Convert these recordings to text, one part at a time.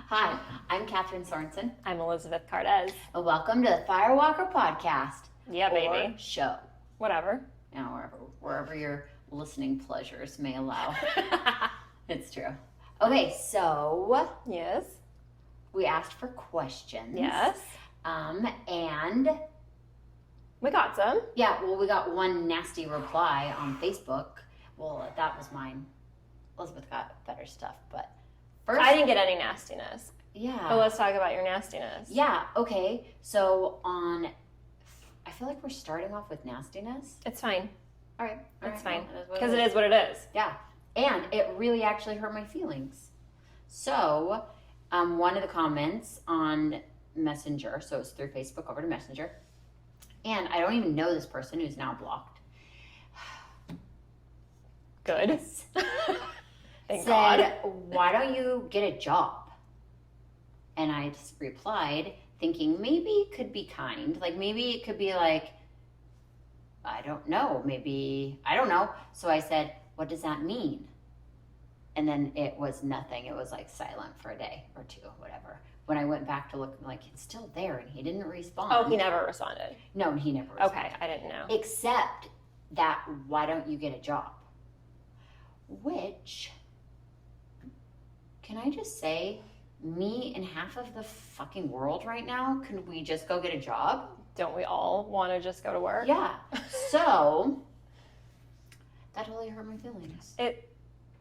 Hi, I'm Katherine Sorensen. I'm Elizabeth Cardez. And welcome to the Firewalker Podcast. Yeah, baby. Or show. Whatever. You know, wherever your listening pleasures may allow. It's true. Okay, so Yes. we asked for questions. Yes. And We got some. yeah, well, we got one nasty reply on Facebook. Well, that was mine. Elizabeth got better stuff, but first, I didn't get any nastiness. yeah. But let's talk about your nastiness. Yeah, okay. So I feel like we're starting off with nastiness. It's fine. All right. It's fine. Because Because it is what it is. Yeah. And it really actually hurt my feelings. So, one of the comments on Messenger, so it's through Facebook over to Messenger, and I don't even know this person who's now blocked. Good. Thank said, God. why don't you get a job? And I just replied, thinking maybe it could be kind. Like, maybe it could be like, I don't know. Maybe, I don't know. So I said, what does that mean? And then it was nothing. It was like silent for a day or two, whatever. When I went back to look, I'm like, it's still there. And he didn't respond. Oh, he never responded. No, he never responded. Okay, I didn't know. Except that, why don't you get a job? Which, can I just say, me and half of the fucking world right now, can we just go get a job? Don't we all want to just go to work? Yeah. So, that totally hurt my feelings. It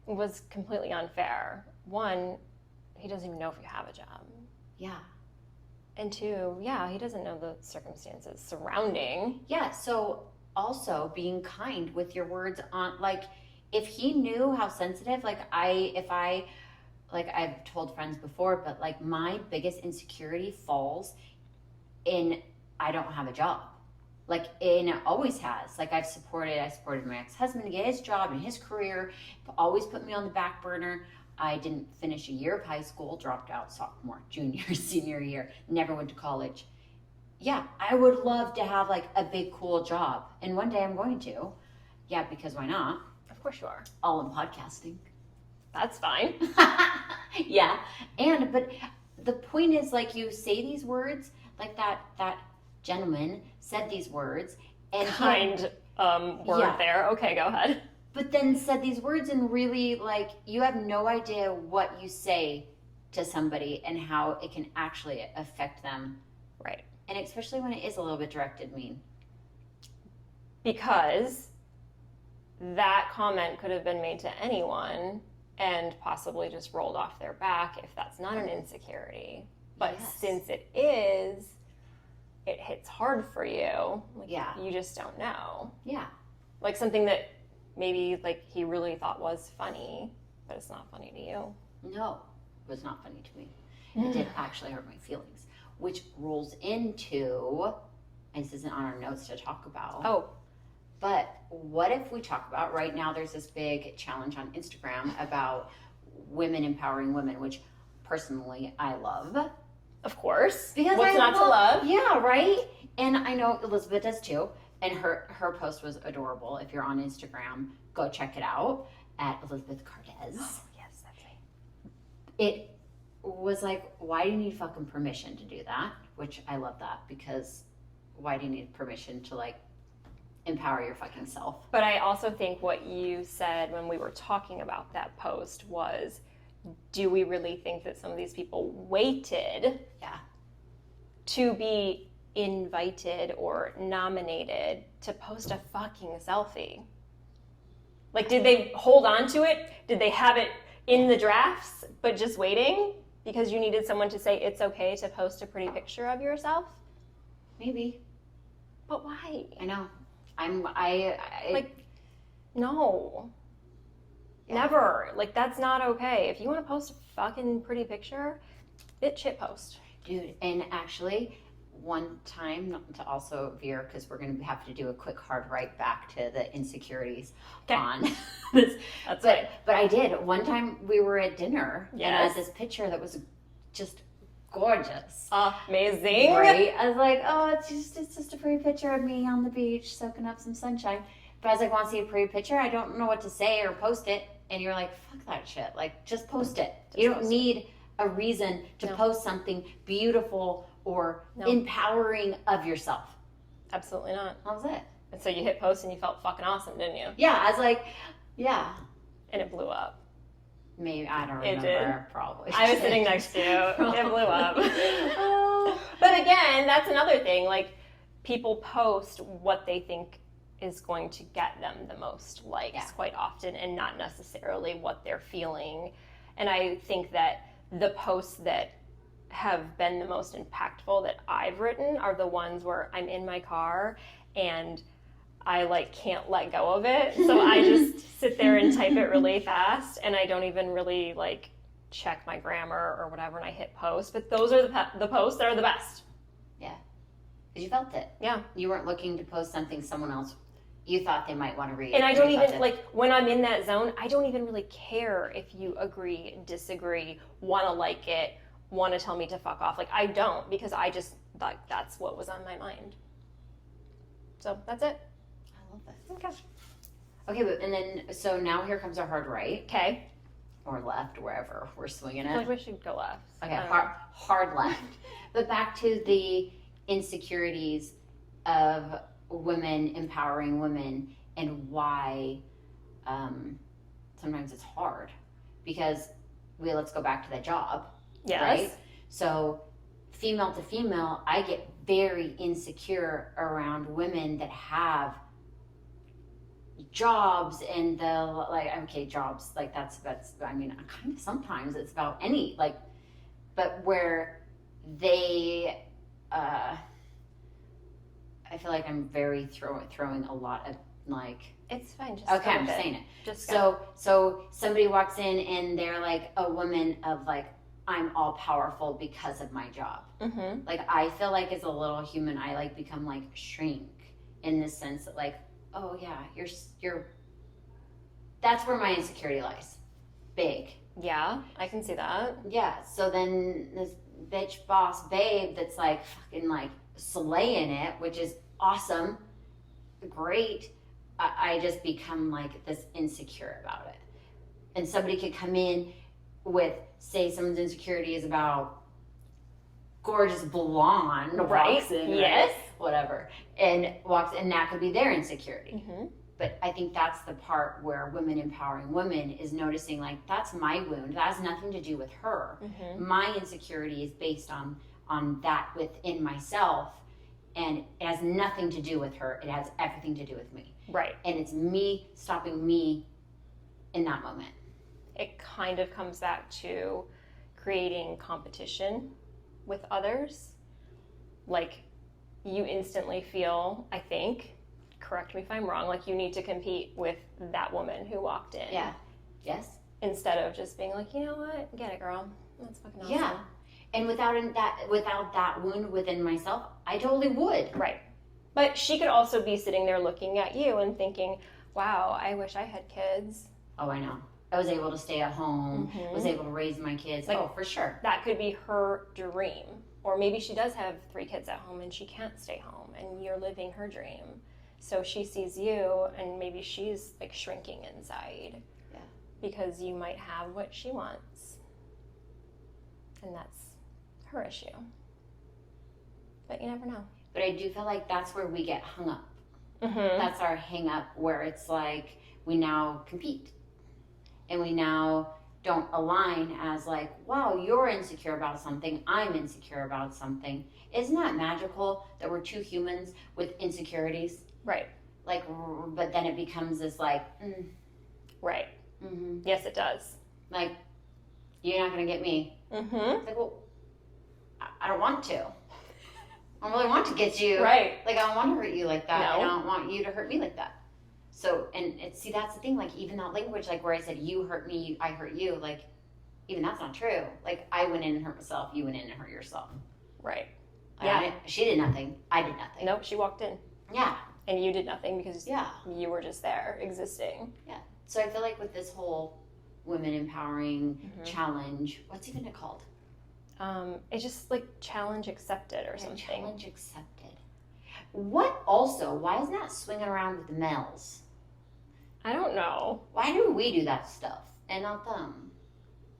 was completely unfair. One, he doesn't even know if you have a job. Yeah. And two, yeah, he doesn't know the circumstances surrounding. Yeah, so also being kind with your words on, like, if he knew how sensitive, like, I've told friends before, but like my biggest insecurity falls in I don't have a job. Like, and it always has. Like, I supported my ex-husband to get his job and his career, always put me on the back burner. I didn't finish a year of high school, dropped out sophomore, junior, senior year, never went to college. Yeah, I would love to have like a big, cool job. And one day I'm going to. Yeah, because why not? Of course you are. All in podcasting. That's fine. Yeah. But the point is, like, you say these words, like that gentleman said these words and word Yeah. there. Okay, go ahead. but then said these words and really, like, you have no idea what you say to somebody and how it can actually affect them. Right. And especially when it is a little bit directed mean. Because that comment could have been made to anyone and possibly just rolled off their back if that's not an insecurity. But Yes. since it is, it hits hard for you. Like, Yeah. You just don't know. Yeah. Like something that maybe like he really thought was funny, but it's not funny to you. No, it was not funny to me. It did actually hurt my feelings, which rolls into, and this isn't on our notes to talk about. Oh. But what if we talk about, right now there's this big challenge on Instagram about women empowering women, which personally I love. Of course. Because What's not to love? Yeah, right? And I know Elizabeth does too. And her post was adorable. If you're on Instagram, go check it out at Elizabeth Cardez. Oh, yes, that's right. It was like, why do you need fucking permission to do that? Which I love that, because why do you need permission to, like, empower your fucking self? But I also think what you said when we were talking about that post was, do we really think that some of these people waited to be invited or nominated to post a fucking selfie? Like, did they hold on to it? Did they have it in the drafts, but just waiting because you needed someone to say it's okay to post a pretty picture of yourself? Maybe. But why? I know. Like, no. Yeah. Never. Like, that's not okay. If you want to post a fucking pretty picture, bitch, hit post. Dude, and actually, one time, not to also veer, because we're going to have to do a quick hard right back to the insecurities on this. That's right. But I did. One time we were at dinner, and I Yes. had this picture that was just gorgeous. Amazing. Right? I was like, oh, it's just a pretty picture of me on the beach soaking up some sunshine. But I was like, want to see a pretty picture? I don't know what to say or post it. And you're like, fuck that shit. Like, just post it. You don't need a reason to No. post something beautiful or No. empowering of yourself. Absolutely not. That was it. And so you hit post and you felt fucking awesome, didn't you? Yeah, I was like, yeah. And it blew up. Maybe, I don't It remember. did. Probably. I was sitting next to you. It blew up. But again, that's another thing. Like, people post what they think is going to get them the most likes quite often, and not necessarily what they're feeling. And I think that the posts that have been the most impactful that I've written are the ones where I'm in my car and I like can't let go of it. So I just sit there and type it really fast, and I don't even really like check my grammar or whatever, and I hit post. But those are the posts that are the best. Yeah. Because you felt it. Yeah. You weren't looking to post something someone else you thought they might want to read. And I don't even, like, when I'm in that zone, I don't even really care if you agree, disagree, want to like it, want to tell me to fuck off. Like, I don't, because I just, like, that's what was on my mind. So, that's it. I love this. Okay. Okay, but, and then, so now here comes our hard right. Okay. Or left, wherever we're swinging I it. feel like we should go left. Okay, hard left. But back to the insecurities of women empowering women, and why sometimes it's hard, because let's go back to that job. Yes. Right? So female to female, I get very insecure around women that have jobs, and jobs, like that's I mean, kind of sometimes it's about any, like, but where they I feel like I'm very throwing a lot of, like, It's fine. Just okay, I'm saying it. Just So somebody walks in and they're like a woman of, like, I'm all powerful because of my job. Mm-hmm. Like, I feel like as a little human, I like become like shrink in the sense that, like, oh yeah, you're. That's where my insecurity lies. Big. Yeah, I can see that. Yeah. So then this bitch boss babe that's like fucking like slaying it, which is awesome, great. I just become like this insecure about it. And somebody could come in with, say, someone's insecurity is about gorgeous blonde, Right. walks in, Yes. right? Whatever, and walks, and that could be their insecurity. Mm-hmm. But I think that's the part where women empowering women is noticing, like, that's my wound. That has nothing to do with her. Mm-hmm. My insecurity is based on that within myself, and it has nothing to do with her. It has everything to do with me. Right. And it's me stopping me in that moment. It kind of comes back to creating competition with others. Like, you instantly feel, I think, correct me if I'm wrong, like you need to compete with that woman who walked in. Yeah. Yes. Instead of just being like, you know what, get it, girl. That's fucking awesome. Yeah. And without that wound within myself, I totally would. Right. But she could also be sitting there looking at you and thinking, wow, I wish I had kids. Oh, I know. I was able to stay at home, Mm-hmm. was able to raise my kids. Like, oh, for sure. That could be her dream. Or maybe she does have 3 kids at home and she can't stay home and you're living her dream. So she sees you and maybe she's like shrinking inside. Yeah. Because you might have what she wants. And that's her issue. But you never know. But I do feel like that's where we get hung up. Mm-hmm. That's our hang up, where it's like we now compete. And we now don't align as like, wow, you're insecure about something, I'm insecure about something. Isn't that magical that we're two humans with insecurities? Right. Like, but then it becomes this like, Right. mm-hmm. Yes, it does. Like, you're not going to get me. Mm-hmm. It's like, well, I don't want to. I don't really want to get you. Right. Like, I don't want to hurt you like that. No. And I don't want you to hurt me like that. So, and see, that's the thing, like, even that language, like, where I said, you hurt me, I hurt you, like, even that's not true. Like, I went in and hurt myself, you went in and hurt yourself. Right. Like, Yeah. She did nothing, I did nothing. Nope, she walked in. Yeah. And you did nothing because Yeah. you were just there, existing. Yeah. So I feel like with this whole women empowering Mm-hmm. challenge, what's even it called? It's just like challenge accepted or something. Challenge accepted. What also, why isn't that swinging around with the males? I don't know. Why do we do that stuff and not them?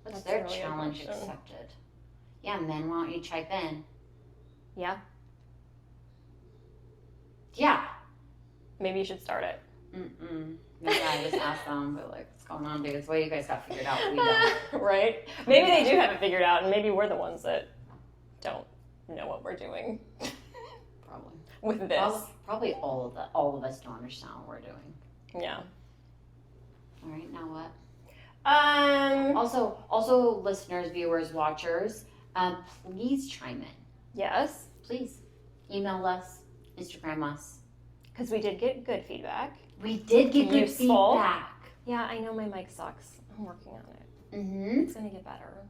What's That's their a really good challenge question. accepted? Yeah, men, why don't you chime in? Yeah. Yeah. Maybe you should start it. Maybe I just asked them, but like, what's going on, dudes? What you guys got figured out? We don't. Right? Maybe they do have it figured out, and maybe we're the ones that don't know what we're doing. Probably. With this. Probably all of us don't understand what we're doing. Yeah. All right, now what? Um. Also, listeners, viewers, watchers, please chime in. Yes. Please email us, Instagram us. Because we did get good feedback. We did get good Useful. feedback. Yeah, I know my mic sucks. I'm working on it. Mm-hmm. It's gonna get better.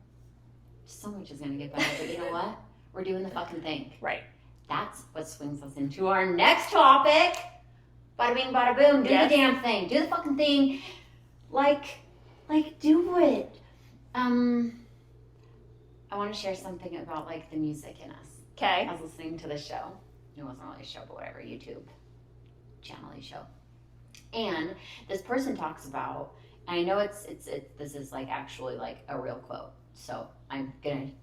So much is gonna get better, but you know what? We're doing the fucking thing. Right. That's what swings us into our next topic. Bada bing, bada boom. Do the damn thing. Do the fucking thing. Like, do it. I want to share something about like the music in us. Okay. I was listening to the show. It wasn't really a show, but whatever, YouTube channel-y show. And this person talks about, and I know this is like actually like a real quote. So it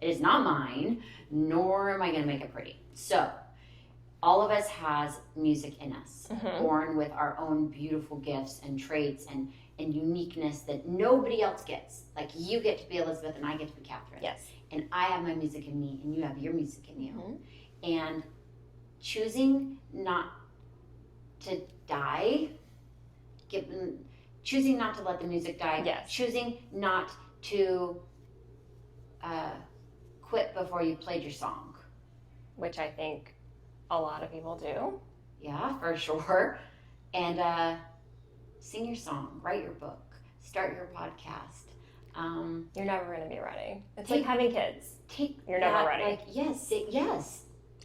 is not mine, nor am I gonna make it pretty. So all of us has music in us, born with our own beautiful gifts and traits and uniqueness that nobody else gets. Like you get to be Elizabeth and I get to be Catherine. Yes. And I have my music in me and you have your music in you. And choosing not to die, choosing not to let the music die, choosing not to quit before you played your song. Which I think a lot of people do. Yeah, for sure. And sing your song, write your book, start your podcast. You're never going to be ready. It's like having kids. You're never ready. Like, yes.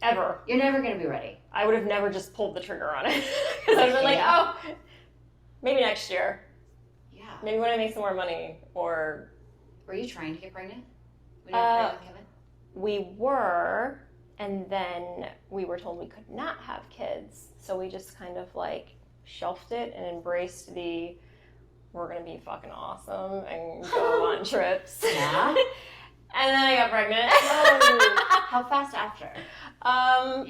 Ever. You're never going to be ready. I would have never just pulled the trigger on it. Because I was like, oh, maybe next year. Yeah. Maybe when I make some more money. Or. Were you trying to get pregnant? When you were pregnant with Kevin? We were, and then we were told we could not have kids. So we just kind of like shelved it and embraced we're going to be fucking awesome and go on trips. Yeah. And then I got pregnant. How fast after?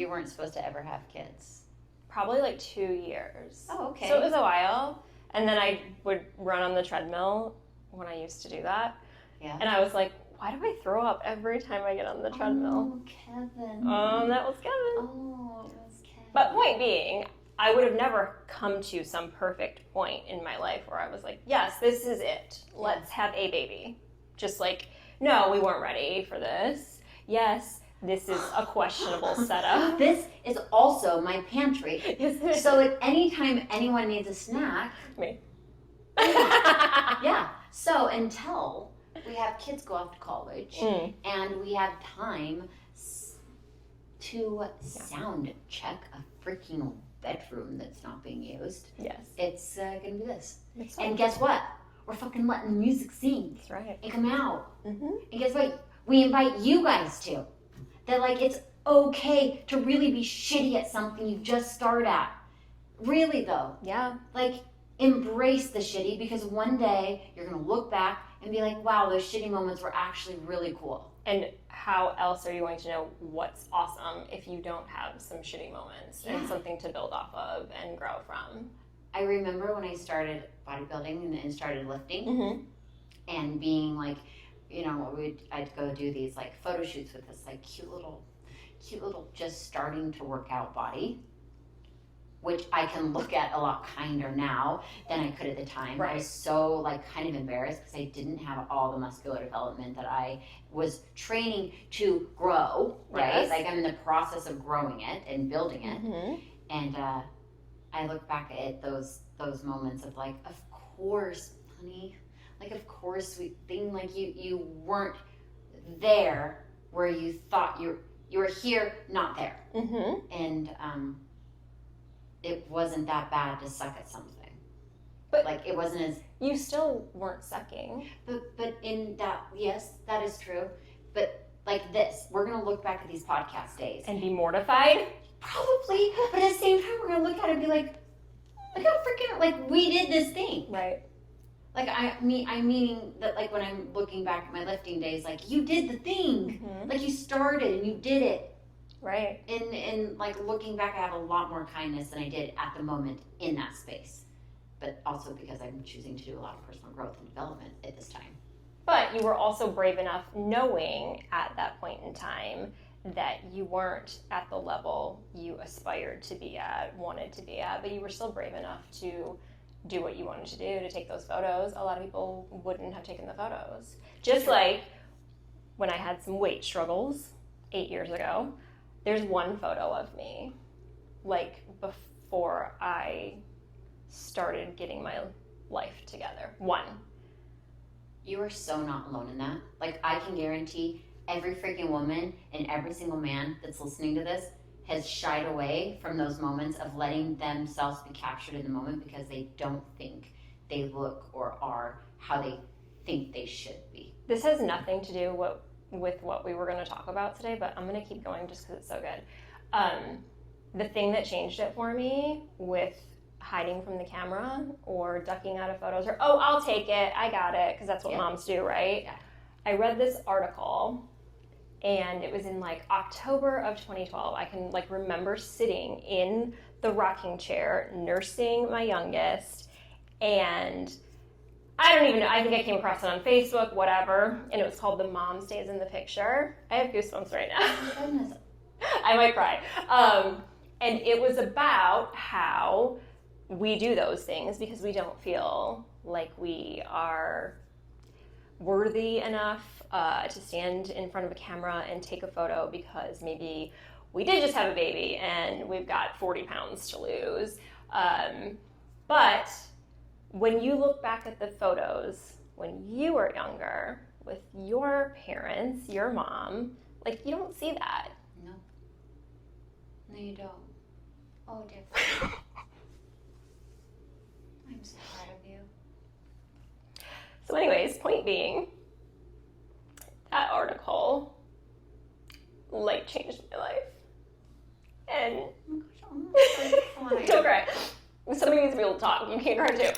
You weren't supposed to ever have kids. Probably like 2 years. Oh, okay. So it was a while. And then I would run on the treadmill when I used to do that. Yeah. And I was like, why do I throw up every time I get on the treadmill? Oh, Kevin. That was Kevin. Oh, it was Kevin. But point being, I would have never come to some perfect point in my life where I was like, yes, this is it. Let's have a baby. Just like, no, we weren't ready for this. Yes, this is a questionable setup. This is also my pantry. So at any time anyone needs a snack. Me. Yeah. So until we have kids go off to college and we have time to sound check a freaking guest that's not being used. Yes. It's going to be this. It's and guess what? We're fucking letting the music sing. That's right. And come out. Mm-hmm. And guess what? We invite you guys to. That, like, it's okay to really be shitty at something you just started at. Really, though. Yeah. Like, embrace the shitty, because one day you're going to look back and be like, wow, those shitty moments were actually really cool. And how else are you going to know what's awesome if you don't have some shitty moments and something to build off of and grow from? I remember when I started bodybuilding and started lifting and being like, you know, I'd go do these like photo shoots with this like cute little just starting to work out body, which I can look at a lot kinder now than I could at the time. Right. I was so like kind of embarrassed because I didn't have all the muscular development that I was training to grow, right? Yes. Like I'm in the process of growing it and building it. Mm-hmm. And I look back at those moments of like, of course, honey, like of course, sweet thing, like you weren't there where you thought you were here, not there. Mm-hmm. And it wasn't that bad to suck at something. But like it wasn't as you still weren't sucking. But in that, yes, that is true. But like this, we're gonna look back at these podcast days And be mortified? probably, but at the same time, we're gonna look at it and be like, look how freaking like we did this thing. Right. Like I mean that like when I'm looking back at my lifting days, like you did the thing, like you started and you did it, right? And like looking back, I have a lot more kindness than I did at the moment in that space, but also because I'm choosing to do a lot of personal growth and development at this time. But you were also brave enough, knowing at that point in time that you weren't at the level you aspired to be at, wanted to be at, but you were still brave enough to do what you wanted to do, to take those photos. A lot of people wouldn't have taken the photos. Just like when I had some weight struggles 8 years ago, there's one photo of me, like before I started getting my life together. One. You are so not alone in that. Like, I can guarantee every freaking woman and every single man that's listening to this has shied away from those moments of letting themselves be captured in the moment because they don't think they look or are how they think they should be. This has nothing to do with what we were going to talk about today, but I'm going to keep going just because it's so good. The thing that changed it for me with hiding from the camera or ducking out of photos or, oh, I'll take it, I got it, because that's what moms do, right? Yeah. I read this article, and it was in like October of 2012. I can like remember sitting in the rocking chair nursing my youngest, and I don't even know, I think I came across it on Facebook, whatever, and it was called The Mom Stays in the Picture. I have goosebumps right now. Oh my goodness. I might cry. And it was about how we do those things because we don't feel like we are worthy enough to stand in front of a camera and take a photo because maybe we did just have a baby and we've got 40 pounds to lose. But when you look back at the photos when you were younger with your parents, your mom, like you don't see that. No. No, you don't. Oh, dear. I'm so proud of you. So anyways, point being, that article, like, changed my life. And Oh my gosh, don't cry. Somebody needs to be able to talk. You can't cry too.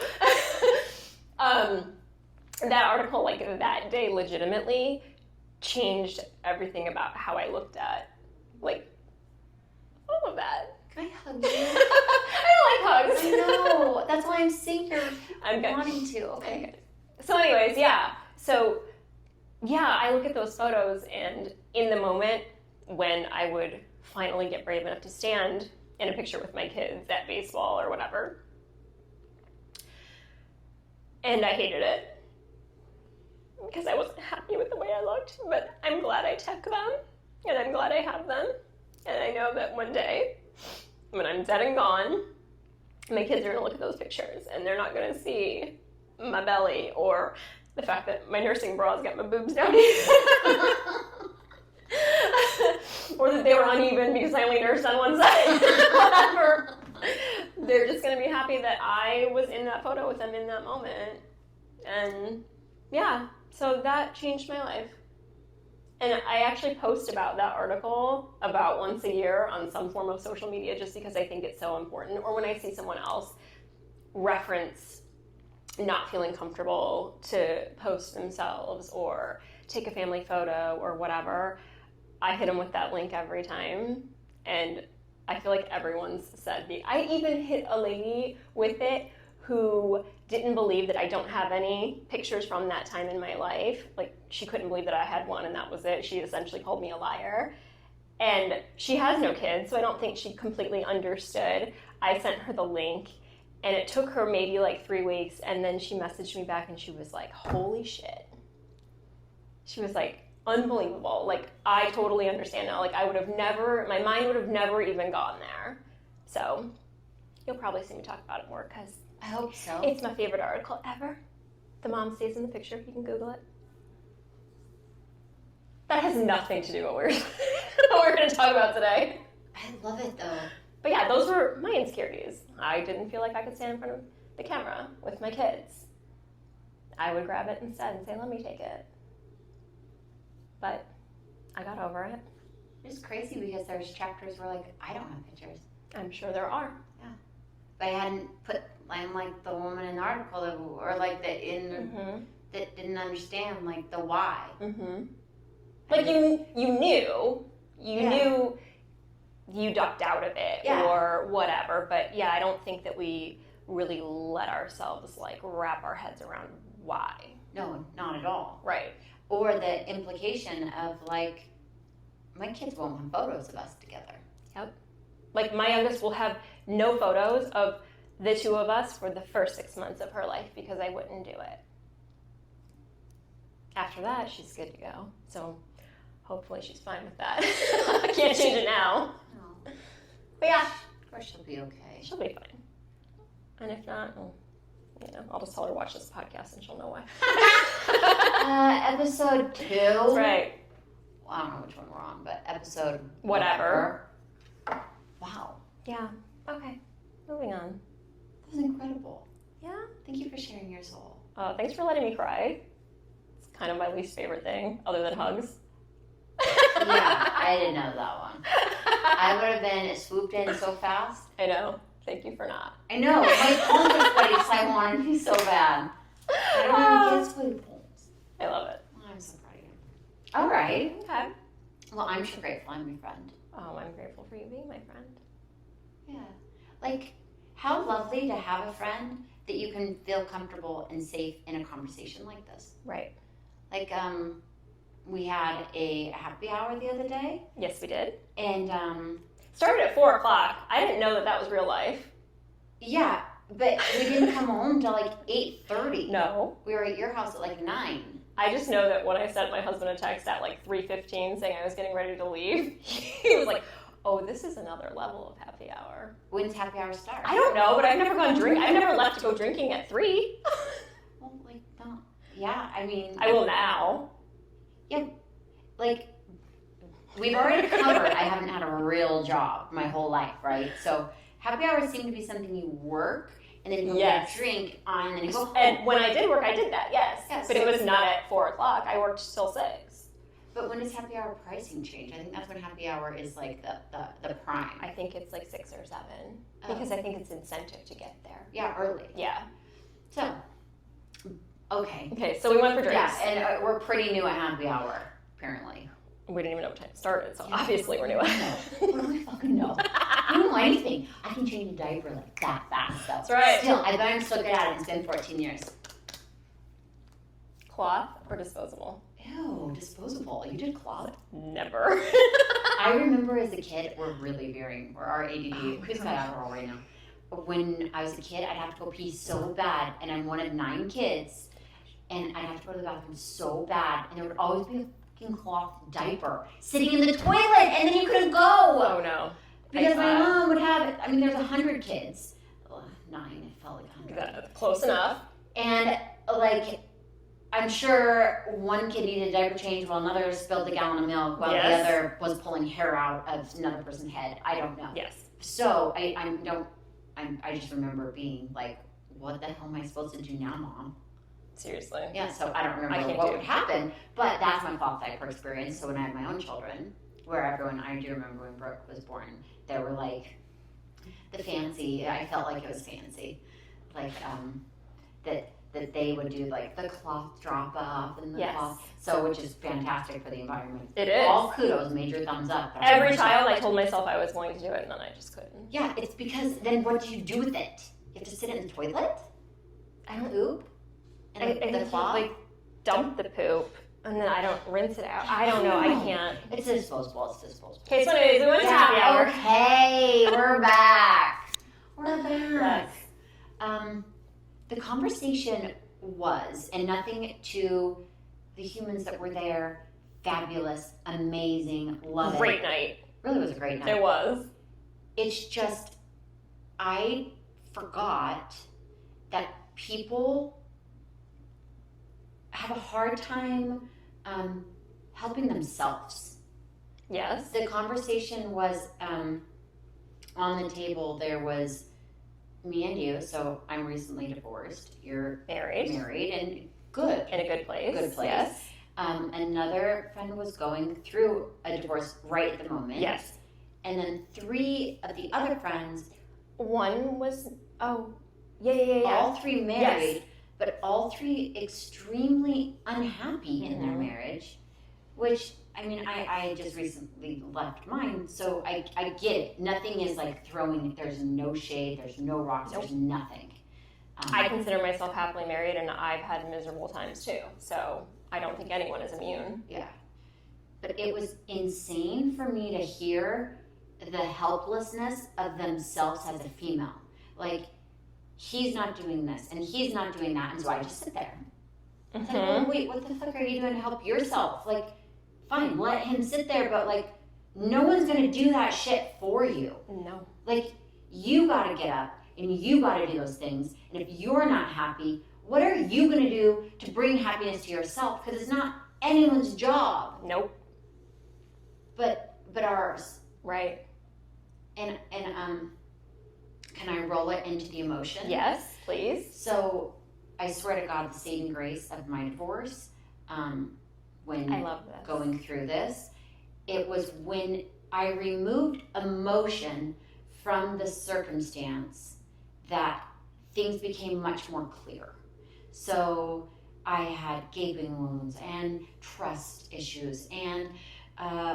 That article, like, that day legitimately changed everything about how I looked at, like, all of that. Can I hug you? I don't like hugs. I know. That's why I'm sitting here I'm good. wanting to. Okay. So anyways, yeah. So, yeah, I look at those photos, and in the moment when I would finally get brave enough to stand in a picture with my kids at baseball or whatever, and I hated it because I wasn't happy with the way I looked, but I'm glad I took them, and I'm glad I have them, and I know that one day when I'm dead and gone, my kids are going to look at those pictures, and they're not going to see my belly or the fact that my nursing bra's got my boobs down here. Or that they were uneven because I only nursed on one side. Whatever. They're just going to be happy that I was in that photo with them in that moment. And yeah, so that changed my life. And I actually post about that article about once a year on some form of social media just because I think it's so important. Or when I see someone else reference not feeling comfortable to post themselves or take a family photo or whatever, I hit them with that link every time. And I feel like everyone's said me. I even hit a lady with it who didn't believe that I don't have any pictures from that time in my life. Like, she couldn't believe that I had one and that was it. She essentially called me a liar. And she has no kids, so I don't think she completely understood. I sent her the link, and it took her maybe like 3 weeks, and then she messaged me back and she was like, holy shit. She was like, unbelievable. Like, I totally understand now. Like, I would have never, my mind would have never even gone there. So, you'll probably see me talk about it more because I hope so. it's my favorite article ever. The Mom Stays in the Picture. You can Google it. That has nothing to do with what we're going to talk about today. I love it though. But yeah, those were my insecurities. I didn't feel like I could stand in front of the camera with my kids. I would grab it instead and say, let me take it. But I got over it. It's crazy because there's chapters where like, I don't have pictures. I'm sure there are. Yeah. I hadn't put, I'm like the woman in the article that, or like that didn't understand like the why. Like you knew you ducked out of it or whatever, but yeah, I don't think that we really let ourselves like wrap our heads around why. No, not at all. Right. Or the implication of like, my kids won't have photos of us together. Yep. Like my youngest will have no photos of the two of us for the first 6 months of her life because I wouldn't do it. After that, she's good to go. So hopefully she's fine with that. I can't change it now. No. But yeah. Of course she'll be okay. She'll be fine. And if not, well, I'll just tell her to watch this podcast and she'll know why. Episode 2. That's right. Well, I don't know which one we're on, but episode whatever. Wow. Yeah. Okay. Moving on. That was incredible. Yeah. Thank you for sharing your soul. Thanks for letting me cry. It's kind of my least favorite thing, other than hugs. Yeah, I didn't know that one. I would have been swooped in so fast. I know. Thank you for not. I know. My palms are sweaty because I wanted to so bad. I don't even get sweaty palms. I love it. I'm so proud of you. All right. Okay. Well, I'm so grateful I'm your friend. Oh, I'm grateful for you being my friend. Yeah. Like, how lovely to have a friend that you can feel comfortable and safe in a conversation like this. Right. Like, we had a happy hour the other day. Yes, we did. And, started at 4 o'clock. I didn't know that was real life. Yeah, but we didn't come home till like 8:30. No. We were at your house at like 9. I just know that when I sent my husband a text at like 3:15 saying I was getting ready to leave, he was like, oh, this is another level of happy hour. When's happy hour start? I don't know, but I've never I've never left to go drinking at 3. Well, like, no. Yeah, I mean. I will now. Yeah, like, we've already covered I haven't had a real job my whole life, right? So happy hours seem to be something you work, and then you go get a drink on, and then you go home. And when I did work, I did that, yes. But so it was not at 4 o'clock. I worked till 6. But when does happy hour pricing change? I think that's when happy hour is like the prime. I think it's like 6 or 7. Because I think it's incentive to get there. Yeah, early. Yeah. So, okay. Okay, so we went for drinks. Yeah, and we're pretty new at happy hour, apparently. We didn't even know what time it started, so obviously we're new at it. What do I fucking know? I don't know anything. I can change a diaper like that fast, though. That's right. Still, I bet I'm so good at it. It's been 14 years. Cloth or disposable? Ew, disposable. You did cloth? Never. I remember as a kid, we're really veering. We're our ADD. Who's got Adderall right now? When I was a kid, I'd have to go pee so bad, and I'm one of 9 kids, and I'd have to go to the bathroom so bad, and there would always be a fucking cloth diaper sitting in the toilet, and then you couldn't go. Oh no. Because my mom would have it. I mean, there's 100 kids. 9, it felt like 100. Close enough. And, like, I'm sure one kid needed a diaper change while another spilled a gallon of milk while the other was pulling hair out of another person's head. I don't know. Yes. So I just remember being like, what the hell am I supposed to do now, Mom? Seriously. Yeah, so I don't remember what would happen, but that's my cloth diaper experience. So when I had my own children, I do remember when Brooke was born, there were like the fancy, I felt like it was fancy, like that they would do like the cloth drop off and the cloth, so which is fantastic for the environment. It is. All kudos, major thumbs up. Every child, I told myself I was going to do it, and then I just couldn't. Yeah, it's because then what do you do with it? You have to sit it in the toilet? I don't poop? And the cloth? Like, dump the poop, and then I don't rinse it out. I don't know. I can't. It's disposable. Okay, so anyways, we went to happy hour. Okay, we're back. We're back. Yes. The conversation was, and nothing to the humans that were there, fabulous, amazing, love it. Great night. Really was a great night. It was. It's just, I forgot that people have a hard time helping themselves. Yes. The conversation was on the table. There was me and you, so I'm recently divorced. You're married and good. In a good place. Good place. Yes. Another friend was going through a divorce right at the moment. Yes. And then 3 of the other friends. One was Oh, yeah. All three married, yes. but all three extremely unhappy in their marriage, which, I mean, I just recently left mine, so I get it. Nothing is like throwing, there's no shade, there's no rocks, there's nothing. I consider myself happily married, and I've had miserable times too, so I don't think anyone is immune. Yeah. But it was insane for me to hear the helplessness of themselves as a female. Like, he's not doing this, and he's not doing that, and so I just sit there. It's like, well, wait, what the fuck are you doing to help yourself? Like, fine, let him sit there, but like, no one's gonna do that shit for you. No. Like, you gotta get up and you gotta do those things. And if you're not happy, what are you gonna do to bring happiness to yourself? Because it's not anyone's job. Nope. But ours. Right. And can I roll it into the emotion? Yes, please. So I swear to God, the saving grace of my divorce, when I love this. going through this, it was when I removed emotion from the circumstance that things became much more clear. So I had gaping wounds and trust issues and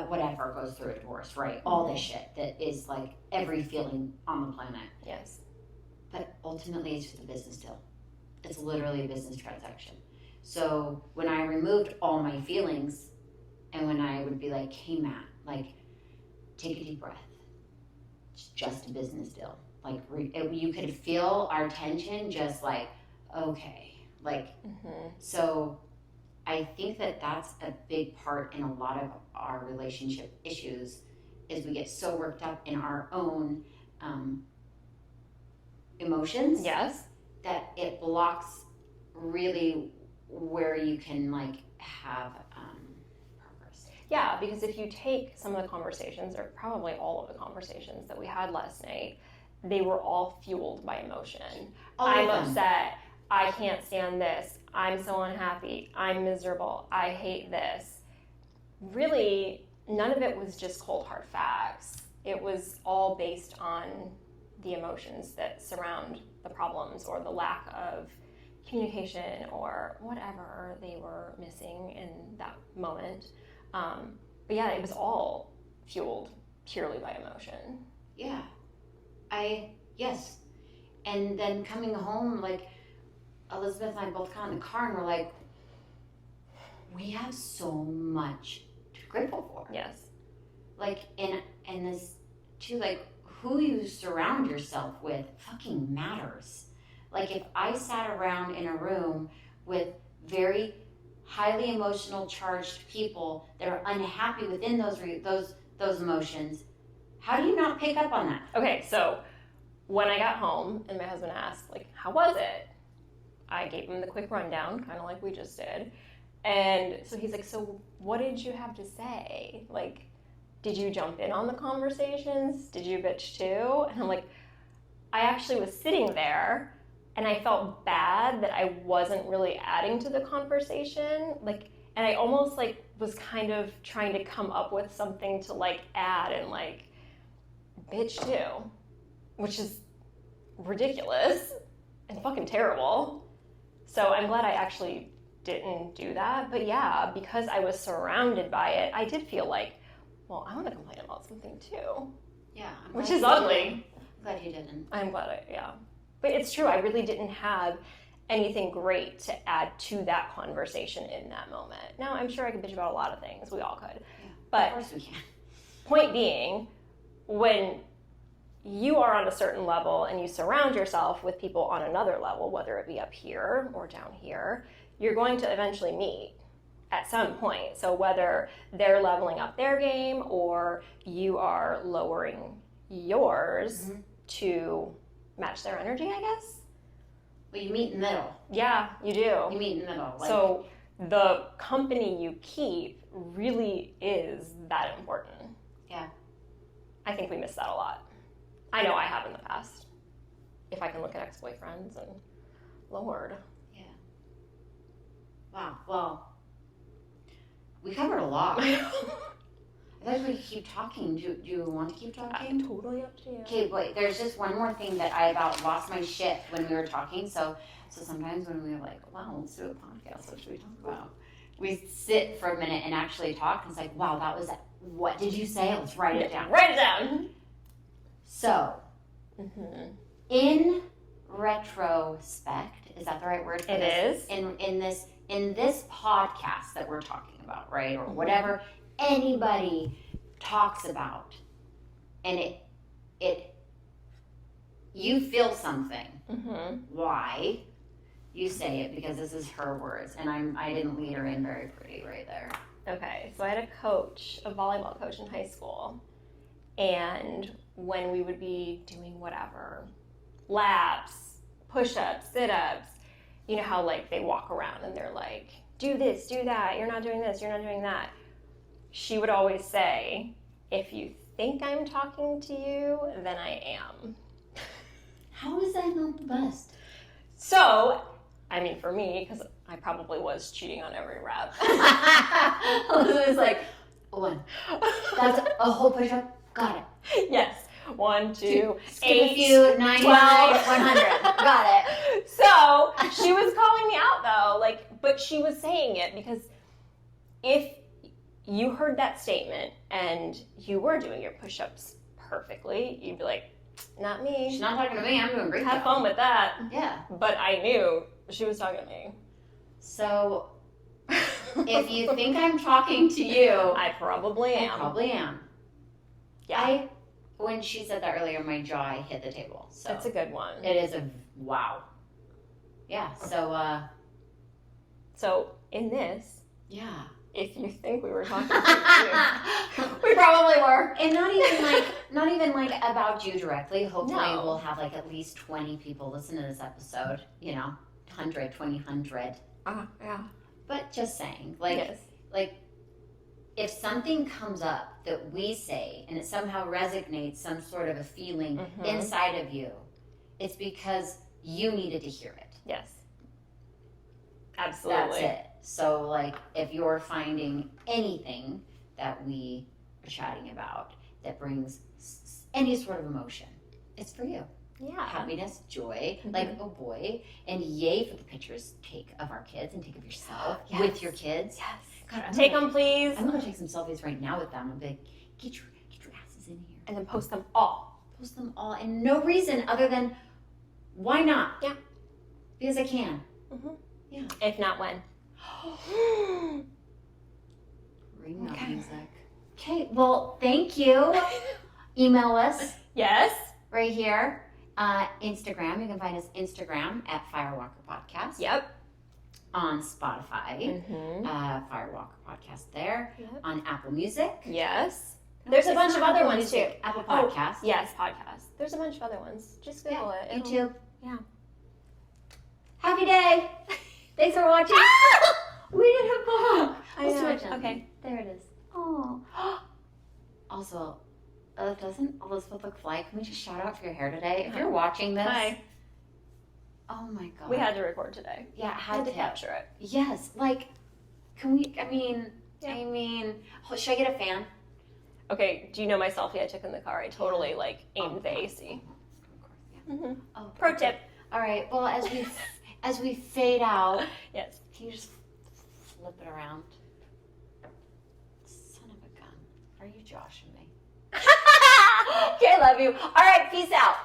whatever goes through a divorce, right? All this shit that is like every feeling on the planet. Yes. But ultimately, it's just a business deal. It's literally a business transaction. So when I removed all my feelings, and when I would be like, "Hey, Matt, like, take a deep breath. It's just a business deal." Like, you could feel our tension, just like, okay, like. So I think that that's a big part in a lot of our relationship issues, is we get so worked up in our own emotions. Yes. That it blocks really where you can like have purpose. Yeah, because if you take some of the conversations, or probably all of the conversations that we had last night, they were all fueled by emotion. I'm upset. I can't stand this. I'm so unhappy. I'm miserable. I hate this. Really, none of it was just cold hard facts. It was all based on the emotions that surround the problems or the lack of communication or whatever they were missing in that moment. But yeah, it was all fueled purely by emotion. Yeah. Yes. And then coming home, like, Elizabeth and I both got in the car and we're like, we have so much to be grateful for. Yes. Like, and this too, like, who you surround yourself with fucking matters. Like, if I sat around in a room with very highly emotional charged people that are unhappy within those emotions, how do you not pick up on that? Okay, so when I got home and my husband asked, like, how was it? I gave him the quick rundown, kind of like we just did. And so he's like, so what did you have to say? Like, did you jump in on the conversations? Did you bitch too? And I'm like, I actually was sitting there and I felt bad that I wasn't really adding to the conversation. Like, and I almost like was kind of trying to come up with something to like add and like bitch too, which is ridiculous and fucking terrible. So I'm glad I actually didn't do that. But yeah, because I was surrounded by it, I did feel like, well, I want to complain about something too. Yeah. Which is ugly. I'm glad you didn't. I'm glad yeah. But it's true, I really didn't have anything great to add to that conversation in that moment. Now, I'm sure I could bitch about a lot of things. We all could. Yeah, but of course we can. Point being, when you are on a certain level and you surround yourself with people on another level, whether it be up here or down here, you're going to eventually meet at some point. So whether they're leveling up their game or you are lowering yours to match their energy, I guess. Well, you meet in the middle. Yeah, you do. You meet in the middle. Like, so the company you keep really is that important. Yeah. I think we miss that a lot. I know I have in the past. If I can look at ex-boyfriends and Lord. Yeah. Wow. Well, we covered a lot. I Why would you keep talking? Do you want to keep talking? Totally up to you. Okay, wait. There's just one more thing that I about lost my shit when we were talking. So sometimes when we were like, wow, let's do a podcast. What should we talk about? We sit for a minute and actually talk. And it's like, wow, that was what did you say? Let's write it down. Write it down. So, in retrospect, is that the right word for this? It is. In this podcast that we're talking about, right? Or whatever anybody talks about, and it you feel something. Why? You say it because this is her words, and I didn't lead her in very pretty right there. Okay, so I had a volleyball coach in high school, and when we would be doing whatever, laps, push-ups, sit-ups, you know how like they walk around and they're like, do this, do that, you're not doing this, you're not doing that. She would always say, if you think I'm talking to you, then I am. How is that not the best? So, I mean, for me, because I probably was cheating on every rep. It was like, one. That's a whole push-up. Got it. Yes. 1, 2, Skip 8, a few, 99, 12. 100. Got it. So she was calling me out though, but she was saying it because if you heard that statement and you were doing your push-ups perfectly, you'd be like, not me. She's not talking to me. I'm doing great. Have fun with that. Yeah. But I knew she was talking to me. So if you think I'm talking to you, I probably am. I probably am. Yeah. When she said that earlier, my jaw hit the table. So that's a good one. It is a wow. Yeah. So in this, yeah. If you think we were talking to you, we probably were. And not even like about you directly. Hopefully we'll have like at least 20 people listen to this episode. 100, 20, 100. Yeah. But just saying, like if something comes up that we say and it somehow resonates some sort of a feeling inside of you, it's because you needed to hear it. Yes. Absolutely. That's it. So, like, if you're finding anything that we are chatting about that brings any sort of emotion, it's for you. Yeah. Happiness, joy, like, oh boy. And yay for the pictures take of our kids and take of yourself with your kids. Yes. God, take them, please. I'm going to take some selfies right now with them. I'm like, get your asses in here. And then post them all. Post them all. And no reason other than, why not? Yeah. Because I can. Yeah. If not, when? Ring that music. Okay, well, thank you. Email us. Yes. Right here. Instagram. You can find us Instagram at Firewalker Podcast. Yep. On Spotify. Firewalker Podcast there. Yep. On Apple Music. Yes. There's a bunch of other ones too. Apple Podcasts. Yes, podcasts. There's a bunch of other ones. Just Google it. YouTube. Yeah. Happy day. Thanks for watching. We did a book. Let's do it gently. Okay. There it is. Oh. Also, doesn't Elizabeth look fly? Can we just shout out for your hair today? If you're watching this. Hi. Oh my God. We had to record today. Yeah, had to capture it. Yes. Like, can we, should I get a fan? Okay, do you know my selfie I took in the car? I totally aimed the AC. Of course, yeah. Oh, Pro tip. All right. Well, as we fade out, yes. Can you just flip it around? Son of a gun. Are you joshing me? Okay, love you. All right, peace out.